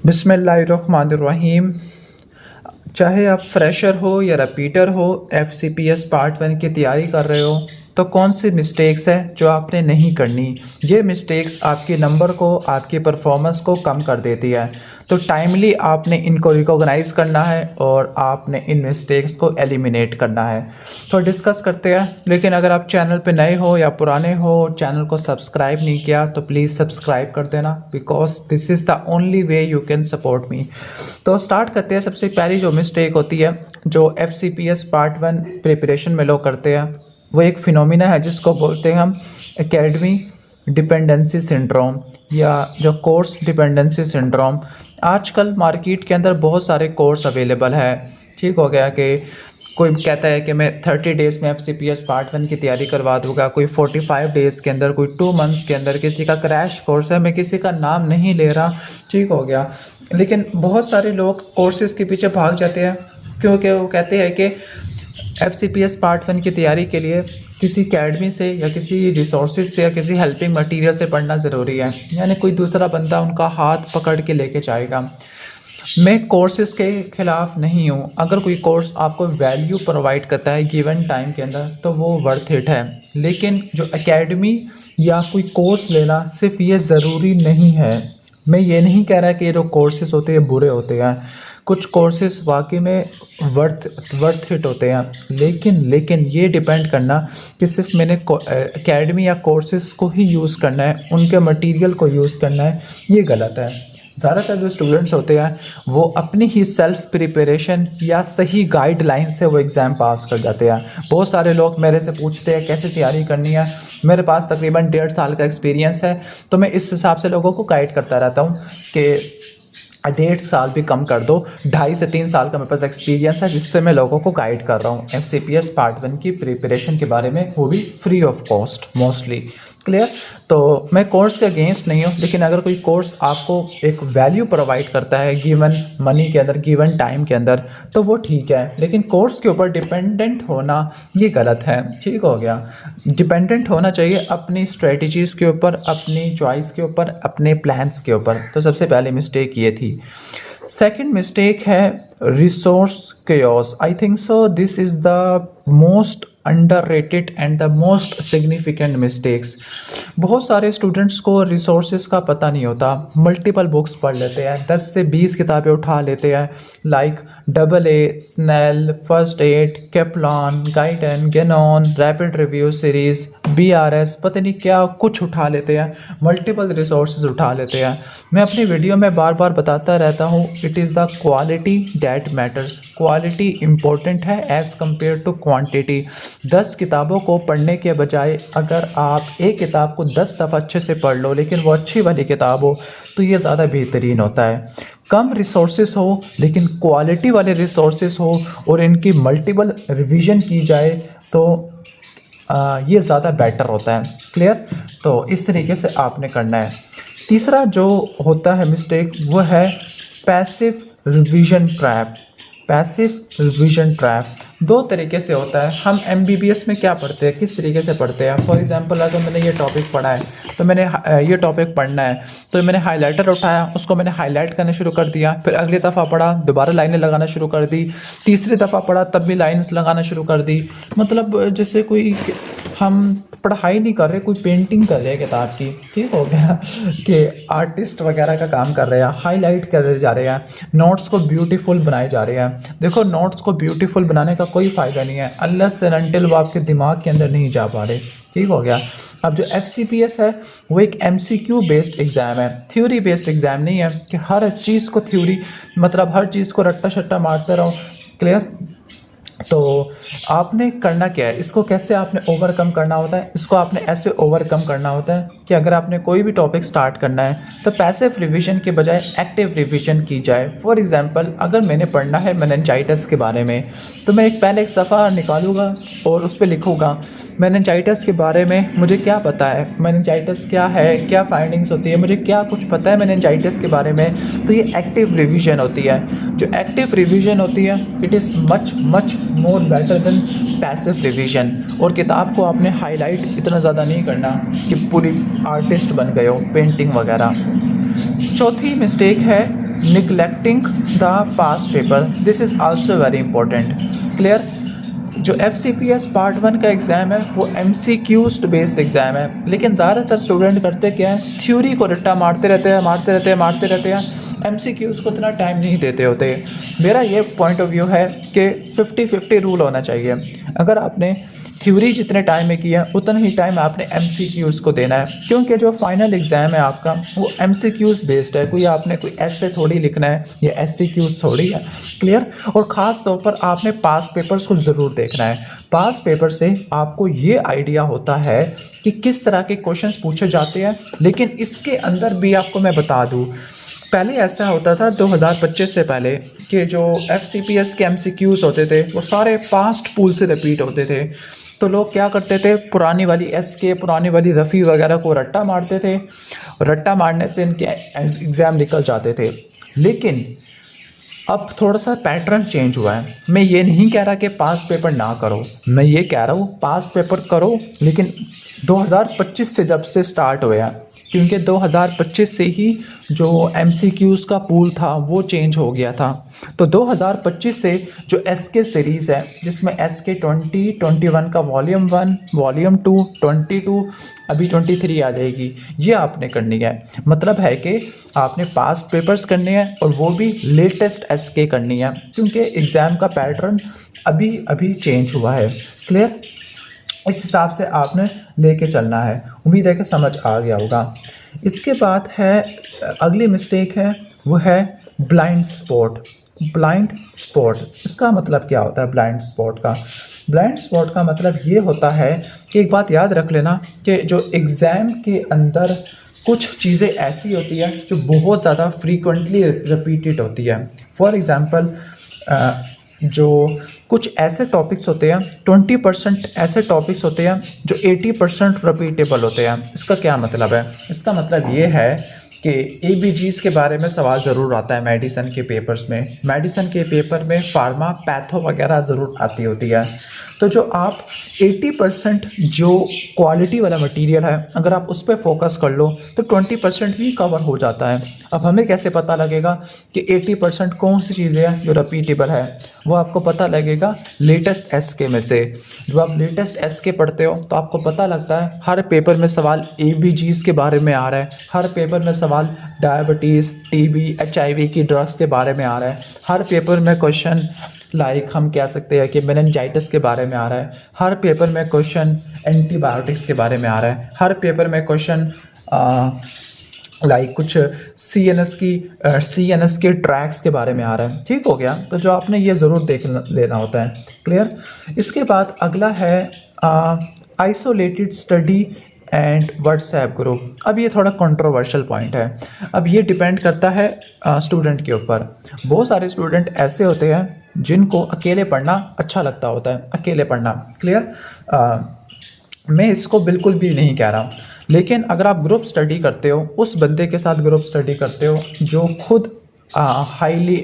बिस्मिल्लाहिर्रहमानिर्रहीम। चाहे आप फ्रेशर हो या रिपीटर हो, FCPS पार्ट 1 की तैयारी कर रहे हो, तो कौन सी मिस्टेक्स है जो आपने नहीं करनी। ये मिस्टेक्स आपके नंबर को, आपकी परफॉर्मेंस को कम कर देती है। तो टाइमली आपने इनको रिकॉग्नाइज करना है और आपने इन मिस्टेक्स को एलिमिनेट करना है। तो डिस्कस करते हैं। लेकिन अगर आप चैनल पे नए हो या पुराने हो, चैनल को सब्सक्राइब नहीं किया तो प्लीज़ सब्सक्राइब कर देना, because this is the only way you can support me. तो स्टार्ट करते हैं। सबसे पहली जो मिस्टेक होती है, जो FCPS पार्ट 1 प्रिपरेशन में लोग करते हैं, वो एक फिनोमिना है जिसको बोलते हैं हम एकेडमी डिपेंडेंसी सिंड्रोम या जो कोर्स डिपेंडेंसी सिंड्रोम। आजकल मार्केट के अंदर बहुत सारे कोर्स अवेलेबल है। ठीक हो गया कि कोई कहता है कि मैं 30 डेज़ में FCPS पार्ट 1 की तैयारी करवा दूंगा, कोई 45 डेज़ के अंदर, कोई 2 मंथ्स के अंदर। किसी का क्रैश कोर्स है, मैं किसी का नाम नहीं ले रहा, ठीक हो गया। लेकिन बहुत सारे लोग कोर्सेज़ के पीछे भाग जाते हैं क्योंकि वो कहते हैं कि FCPS पार्ट 1 की तैयारी के लिए किसी अकेडमी से या किसी रिसोर्सेज से या किसी हेल्पिंग मटेरियल से पढ़ना ज़रूरी है, यानी कोई दूसरा बंदा उनका हाथ पकड़ के लेके जाएगा। मैं कोर्सेज़ के ख़िलाफ़ नहीं हूँ। अगर कोई कोर्स आपको वैल्यू प्रोवाइड करता है गिवन टाइम के अंदर तो वो वर्थ इट है। लेकिन जो एकेडमी या कोई कोर्स लेना सिर्फ ये ज़रूरी नहीं है। मैं ये नहीं कह रहा कि ये जो कोर्सेज़ होते हैं बुरे होते हैं। कुछ कोर्सेज़ वाकई में वर्थ इट होते हैं। लेकिन ये डिपेंड करना कि सिर्फ मैंने एकेडमी या कोर्सेज़ को ही यूज़ करना है, उनके मटेरियल को यूज़ करना है, ये गलत है। ज़्यादातर जो स्टूडेंट्स होते हैं वो अपनी ही सेल्फ़ प्रिपरेशन या सही गाइडलाइन से वो एग्ज़ाम पास कर जाते हैं। बहुत सारे लोग मेरे से पूछते हैं कैसे तैयारी करनी है। मेरे पास तकरीबन 1.5 साल का एक्सपीरियंस है, तो मैं इस हिसाब से लोगों को गाइड करता रहता हूँ कि 1.5 साल भी कम कर दो, 2.5 से 3 साल का मेरे पास एक्सपीरियंस है जिससे मैं लोगों को गाइड कर रहा हूँ FCPS पार्ट 1 की प्रिपरेशन के बारे में, वो भी free of cost mostly. Clear? तो मैं कोर्स के अगेंस्ट नहीं हूँ, लेकिन अगर कोई कोर्स आपको एक वैल्यू प्रोवाइड करता है गिवन मनी के अंदर, गिवन टाइम के अंदर, तो वो ठीक है। लेकिन कोर्स के ऊपर डिपेंडेंट होना ये गलत है। ठीक हो गया? डिपेंडेंट होना चाहिए अपनी स्ट्रेटजीज़ के ऊपर, अपनी चॉइस के ऊपर, अपने प्लान्स के ऊपर। तो सबसे पहली मिस्टेक ये थी। सेकंड मिस्टेक है resource chaos. I think so this is the most underrated and the most significant mistakes. बहुत सारे स्टूडेंट्स को रिसोर्सेज का पता नहीं होता, मल्टीपल बुक्स पढ़ लेते हैं, 10 से 20 किताबें उठा लेते हैं, like AA, Snell, first aid, Kaplan, Guyton, Ganong, rapid review series, BRS, पता नहीं क्या कुछ उठा लेते हैं, मल्टीपल रिसोर्सेज उठा लेते हैं। मैं अपनी वीडियो में बार बार बताता रहता हूँ, it is the quality that matters. Quality important है एज़ कम्पेयर टू क्वान्टिटी। 10 किताबों को पढ़ने के बजाय अगर आप एक किताब को 10 दफ़ा अच्छे से पढ़ लो, लेकिन वो अच्छी वाली किताब हो, तो ये ज़्यादा बेहतरीन होता है। कम रिसोर्सेज हो लेकिन क्वालिटी वाले रिसोर्सेज हो और इनकी मल्टीपल रिवीजन की जाए तो ये ज़्यादा बेटर होता है। क्लियर? तो इस तरीके से आपने करना है। तीसरा जो होता है मिस्टेक, वो है passive revision trap. Passive revision trap 2 तरीके से होता है। हम MBBS में क्या पढ़ते हैं, किस तरीके से पढ़ते हैं। फॉर एग्जांपल, अगर मैंने ये टॉपिक पढ़ा है तो मैंने ये टॉपिक पढ़ना है, तो मैंने हाइलाइटर उठाया, उसको मैंने हाईलाइट करना शुरू कर दिया। फिर अगली दफ़ा पढ़ा, दोबारा लाइनें लगाना शुरू कर दी। तीसरी दफ़ा पढ़ा, तब भी लाइन्स लगाना शुरू कर दी। मतलब जैसे कोई हम पढ़ाई नहीं कर रहे, कोई पेंटिंग कर रहे हैं किताब की। ठीक हो गया कि आर्टिस्ट वगैरह का काम कर रहे हैं, हाईलाइट कर जा रहे हैं, नोट्स को ब्यूटीफुल बनाए जा रहे हैं। देखो, नोट्स को ब्यूटीफुल बनाने का कोई फ़ायदा नहीं है अनलेस एंड अनटिल वो आपके दिमाग के अंदर नहीं जा पा रहे। ठीक हो गया? अब जो FCPS है वो एक MCQ बेस्ड एग्ज़ाम है, थ्योरी बेस्ड एग्ज़ाम नहीं है कि हर चीज़ को थ्योरी, मतलब हर चीज़ को रट्टा शट्टा मारते रहो। क्लियर? तो आपने करना क्या है, इसको कैसे आपने ओवरकम करना होता है। इसको आपने ऐसे ओवरकम करना होता है कि अगर आपने कोई भी टॉपिक स्टार्ट करना है तो पैसिव रिवीजन के बजाय एक्टिव रिवीजन की जाए। फॉर एग्जांपल, अगर मैंने पढ़ना है मेनिंजाइटिस के बारे में, तो मैं पहले एक सफ़ा निकालूंगा और उस पर लिखूँगा मेनिंजाइटिस के बारे में मुझे क्या पता है, मेनिंजाइटिस क्या है, क्या फाइंडिंग्स होती है, मुझे क्या कुछ पता है मेनिंजाइटिस के बारे में। तो ये एक्टिव रिवीजन होती है। जो एक्टिव रिवीजन होती है, it is much more better than passive revision. और किताब को आपने हाईलाइट इतना ज़्यादा नहीं करना कि पूरी आर्टिस्ट बन गए हो, पेंटिंग वगैरह। चौथी मिस्टेक है neglecting the past paper, this is also very important. Clear? जो FCPS पार्ट 1 का एग्ज़ाम है वो MCQs बेस्ड एग्ज़ाम है, लेकिन ज़्यादातर स्टूडेंट करते क्या है, थ्योरी को रट्टा मारते रहते हैं, MCQs को इतना टाइम नहीं देते होते। मेरा ये पॉइंट ऑफ व्यू है कि 50-50 रूल होना चाहिए। अगर आपने थ्योरी जितने टाइम में किया उतना ही टाइम आपने MCQs को देना है, क्योंकि जो फाइनल एग्ज़ाम है आपका वो MCQs बेस्ड है। कोई आपने कोई ऐसे थोड़ी लिखना है, ये SCQs थोड़ी है। क्लियर? और ख़ास तौर पर आपने पास्ट पेपर्स को ज़रूर देखना है। पास्ट पेपर से आपको ये आइडिया होता है कि किस तरह के क्वेश्चंस पूछे जाते हैं, लेकिन इसके अंदर भी आपको मैं बता दूँ, पहले ऐसा होता था 2025 से पहले कि जो FCPS के MCQs होते थे वो सारे पास्ट पूल से रिपीट होते थे। तो लोग क्या करते थे, पुरानी वाली SK, पुरानी वाली रफ़ी वगैरह को रट्टा मारते थे। रट्टा मारने से इनके एग्ज़ाम निकल जाते थे। लेकिन अब थोड़ा सा पैटर्न चेंज हुआ है। मैं ये नहीं कह रहा कि पास्ट पेपर ना करो, मैं ये कह रहा हूँ पास्ट पेपर करो, लेकिन 2025 से जब से स्टार्ट हुआ, क्योंकि 2025 से ही जो MCQs का पूल था वो चेंज हो गया था। तो 2025 से जो SK सीरीज़ है, जिसमें SK 20, 21 का वॉल्यूम 1, वॉल्यूम 2, 22, अभी 23 आ जाएगी, ये आपने करनी है। मतलब है कि आपने पास्ट पेपर्स करने हैं और वो भी लेटेस्ट SK करनी है, क्योंकि एग्ज़ाम का पैटर्न अभी अभी चेंज हुआ है। क्लियर? इस हिसाब से आपने लेके चलना है। उम्मीद है कि समझ आ गया होगा। इसके बाद है अगली मिस्टेक है, वो है ब्लाइंड स्पॉट। ब्लाइंड स्पॉट, इसका मतलब क्या होता है? ब्लाइंड स्पॉट का मतलब ये होता है कि एक बात याद रख लेना कि जो एग्ज़ाम के अंदर कुछ चीज़ें ऐसी होती है जो बहुत ज़्यादा फ्रीक्वेंटली रिपीटेड होती है। फॉर एग्ज़ाम्पल जो कुछ ऐसे टॉपिक्स होते हैं, 20% ऐसे टॉपिक्स होते हैं जो 80% रिपीटेबल होते हैं। इसका क्या मतलब है? इसका मतलब ये है कि ABGs के बारे में सवाल ज़रूर आता है मेडिसिन के पेपर्स में। मेडिसिन के पेपर में फार्मा, पैथो वगैरह ज़रूर आती होती है। तो जो आप 80% जो क्वालिटी वाला मटेरियल है, अगर आप उस पर फोकस कर लो तो 20% भी कवर हो जाता है। अब हमें कैसे पता लगेगा कि 80% कौन सी चीज़ें हैं जो रिपीटेबल है? वो आपको पता लगेगा लेटेस्ट SK में से। जब आप लेटेस्ट SK पढ़ते हो तो आपको पता लगता है हर पेपर में सवाल ABGs के बारे में आ रहा है, हर पेपर में सवाल डायबिटीज़, TB, HIV की ड्रग्स के बारे में आ रहा है, हर पेपर में क्वेश्चन लाइक हम कह सकते हैं कि मेनिंजाइटिस के बारे में आ रहा है, हर पेपर में क्वेश्चन एंटीबायोटिक्स के बारे में आ रहा है, हर पेपर में क्वेश्चन लाइक कुछ CNS के ट्रैक्स के बारे में आ रहा है। ठीक हो गया? तो जो आपने ये ज़रूर देख लेना होता है। क्लियर? इसके बाद अगला है isolated study and WhatsApp group. अब ये थोड़ा कंट्रोवर्शियल पॉइंट है। अब ये डिपेंड करता है स्टूडेंट के ऊपर। बहुत सारे स्टूडेंट ऐसे होते हैं जिनको अकेले पढ़ना अच्छा लगता होता है, अकेले पढ़ना। क्लियर? मैं इसको बिल्कुल भी नहीं कह रहा, लेकिन अगर आप ग्रुप स्टडी करते हो, उस बंदे के साथ ग्रुप स्टडी करते हो जो खुद हाईली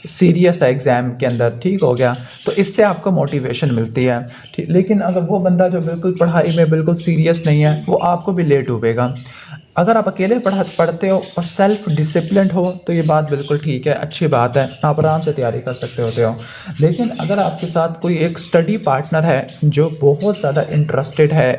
सीरियस है एग्ज़ाम के अंदर, ठीक हो गया, तो इससे आपको मोटिवेशन मिलती है। ठीक, लेकिन अगर वो बंदा जो बिल्कुल पढ़ाई में बिल्कुल सीरियस नहीं है, वो आपको भी लेट डूबेगा। अगर आप अकेले पढ़ते हो और सेल्फ डिसिप्लिन हो तो ये बात बिल्कुल ठीक है, अच्छी बात है, आप आराम से तैयारी कर सकते होते हो। लेकिन अगर आपके साथ कोई एक स्टडी पार्टनर है जो बहुत ज़्यादा इंटरेस्टेड है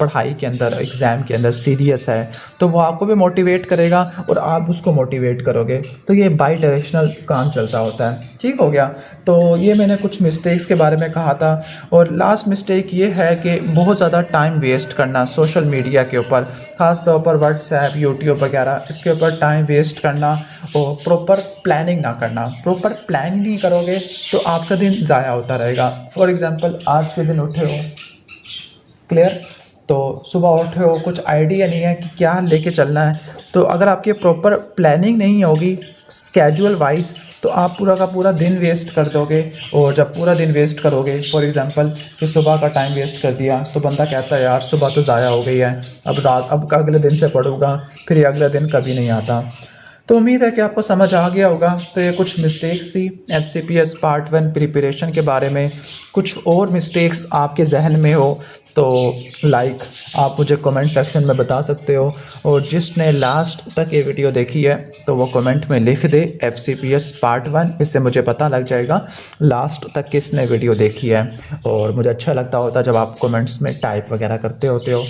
पढ़ाई के अंदर, एग्ज़ाम के अंदर सीरियस है, तो वो आपको भी मोटिवेट करेगा और आप उसको मोटिवेट करोगे, तो ये बाई डायरेक्शनल काम चलता होता है। ठीक हो गया? तो ये मैंने कुछ मिस्टेक्स के बारे में कहा था। और लास्ट मिस्टेक ये है कि बहुत ज़्यादा टाइम वेस्ट करना सोशल मीडिया के ऊपर, ख़ास तौर पर व्हाट्सएप, यूट्यूब वगैरह, इसके ऊपर टाइम वेस्ट करना और प्रॉपर प्लानिंग ना करना। प्रॉपर प्लानिंग नहीं करोगे तो आपका दिन ज़ाया होता रहेगा। फॉर एग्ज़ाम्पल आज के दिन उठे हो, क्लियर, तो सुबह उठे हो, कुछ आइडिया नहीं है कि क्या लेके चलना है, तो अगर आपकी प्रॉपर प्लानिंग नहीं होगी स्केड्यूल वाइज, तो आप पूरा का पूरा दिन वेस्ट कर दोगे। और जब पूरा दिन वेस्ट करोगे, फॉर एग्ज़ाम्पल कि सुबह का टाइम वेस्ट कर दिया, तो बंदा कहता है यार सुबह तो ज़ाया हो गई है, अब अगले दिन से पढ़ूंगा, फिर ये अगला दिन कभी नहीं आता। तो उम्मीद है कि आपको समझ आ गया होगा। तो ये कुछ मिस्टेक्स थी FCPS पार्ट 1 प्रिपरेशन के बारे में। कुछ और मिस्टेक्स आपके जहन में हो तो लाइक आप मुझे कमेंट सेक्शन में बता सकते हो, और जिसने लास्ट तक ये वीडियो देखी है तो वो कमेंट में लिख दे FCPS पार्ट 1, इससे मुझे पता लग जाएगा लास्ट तक किसने वीडियो देखी है। और मुझे अच्छा लगता होता जब आप कमेंट्स में टाइप वगैरह करते होते हो।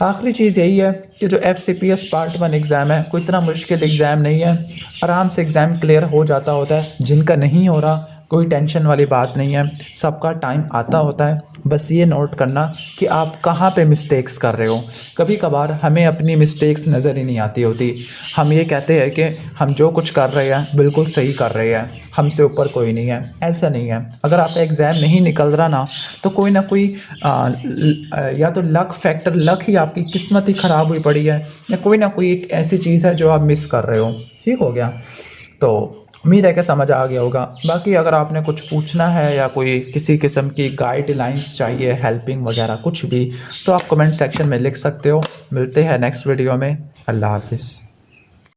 आखिरी चीज़ यही है कि जो FCPS पार्ट 1 एग्ज़ाम है कोई इतना मुश्किल एग्ज़ाम नहीं है, आराम से एग्ज़ाम क्लियर हो जाता होता है। जिनका नहीं हो रहा कोई टेंशन वाली बात नहीं है, सबका टाइम आता होता है। बस ये नोट करना कि आप कहाँ पे मिस्टेक्स कर रहे हो। कभी कभार हमें अपनी मिस्टेक्स नज़र ही नहीं आती होती, हम ये कहते हैं कि हम जो कुछ कर रहे हैं बिल्कुल सही कर रहे हैं, हमसे ऊपर कोई नहीं है। ऐसा नहीं है। अगर आपका एग्ज़ाम नहीं निकल रहा ना तो कोई ना कोई या तो लक फैक्टर, लक ही आपकी किस्मत ही ख़राब हुई पड़ी है, या कोई ना कोई एक ऐसी चीज़ है जो आप मिस कर रहे हो। ठीक हो गया? तो उम्मीद है कि समझ आ गया होगा। बाकी अगर आपने कुछ पूछना है या कोई किसी किस्म की गाइडलाइंस चाहिए, हेल्पिंग वगैरह कुछ भी, तो आप कमेंट सेक्शन में लिख सकते हो। मिलते हैं नेक्स्ट वीडियो में। अल्लाह हाफिज़।